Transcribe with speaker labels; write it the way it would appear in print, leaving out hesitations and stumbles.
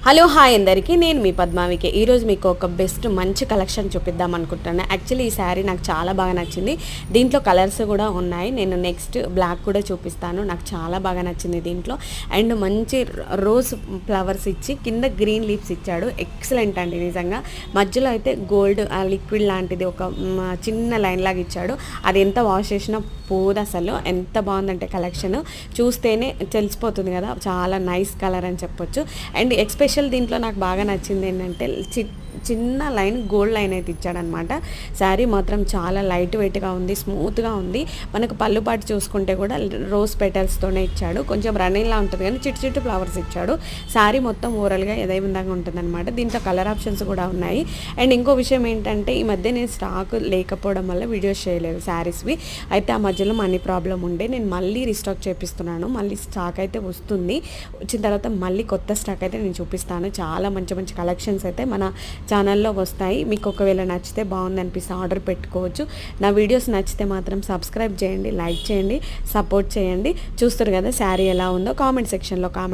Speaker 1: Hello hi అందరికీ, నేను మీ పద్మావికే. ఈరోజు మీకు ఒక బెస్ట్ మంచి కలెక్షన్ చూపిద్దాం అనుకుంటున్నాను. యాక్చువల్లీ ఈ శారీ నాకు చాలా బాగా నచ్చింది. దీంట్లో కలర్స్ కూడా ఉన్నాయి. నేను నెక్స్ట్ బ్లాక్ కూడా చూపిస్తాను. నాకు చాలా బాగా నచ్చింది దీంట్లో. అండ్ మంచి రోజ్ ఫ్లవర్స్ ఇచ్చి కింద గ్రీన్ లీవ్స్ ఇచ్చాడు. ఎక్సలెంట్ అండి నిజంగా. మధ్యలో అయితే గోల్డ్ లిక్విడ్ లాంటిది ఒక చిన్న లైన్ లాగా ఇచ్చాడు. అది ఎంత వాష్ చేసినా పోదు అసలు. ఎంత బాగుందంటే కలెక్షన్ చూస్తేనే తెలిసిపోతుంది కదా, చాలా నైస్ కలర్ అని చెప్పొచ్చు. అండ్ ఎస్పెషల్ దీంట్లో నాకు బాగా నచ్చింది ఏంటంటే చిన్న లైన్ గోల్డ్ లైన్ అయితే ఇచ్చాడనమాట. శారీ మాత్రం చాలా లైట్ వెయిట్గా ఉంది, స్మూత్గా ఉంది. మనకు పళ్ళు పాటు చూసుకుంటే కూడా రోజ్ పెటల్స్తోనే ఇచ్చాడు. కొంచెం రన్నింగ్లా ఉంటుంది కానీ చిట్టు చిట్టు ఫ్లవర్స్ ఇచ్చాడు. శారీ మొత్తం ఓవరాల్గా ఏదే విధంగా ఉంటుందన్నమాట. దీంట్లో కలర్ ఆప్షన్స్ కూడా ఉన్నాయి. అండ్ ఇంకో విషయం ఏంటంటే ఈ మధ్య నేను స్టాక్ లేకపోవడం వల్ల వీడియోస్ చేయలేదు శారీస్వి. అయితే ఆ మధ్యలో మనీ ప్రాబ్లం ఉండే నేను మళ్ళీ రీస్టాక్ చేపిస్తున్నాను. మళ్ళీ స్టాక్ అయితే వస్తుంది. వచ్చిన తర్వాత మళ్ళీ కొత్త స్టాక్ అయితే నేను చూపిస్తాను. చాలా మంచి మంచి కలెక్షన్స్ అయితే మన ఛానల్లో వస్తాయి. మీకు ఒకవేళ నచ్చితే బాగుంది అనిపిస్తే ఆర్డర్ పెట్టుకోవచ్చు. నా వీడియోస్ నచ్చితే మాత్రం సబ్స్క్రైబ్ చేయండి, లైక్ చేయండి, సపోర్ట్ చేయండి. చూస్తారు కదా శారీ ఎలా ఉందో కామెంట్ సెక్షన్లో కామెంట్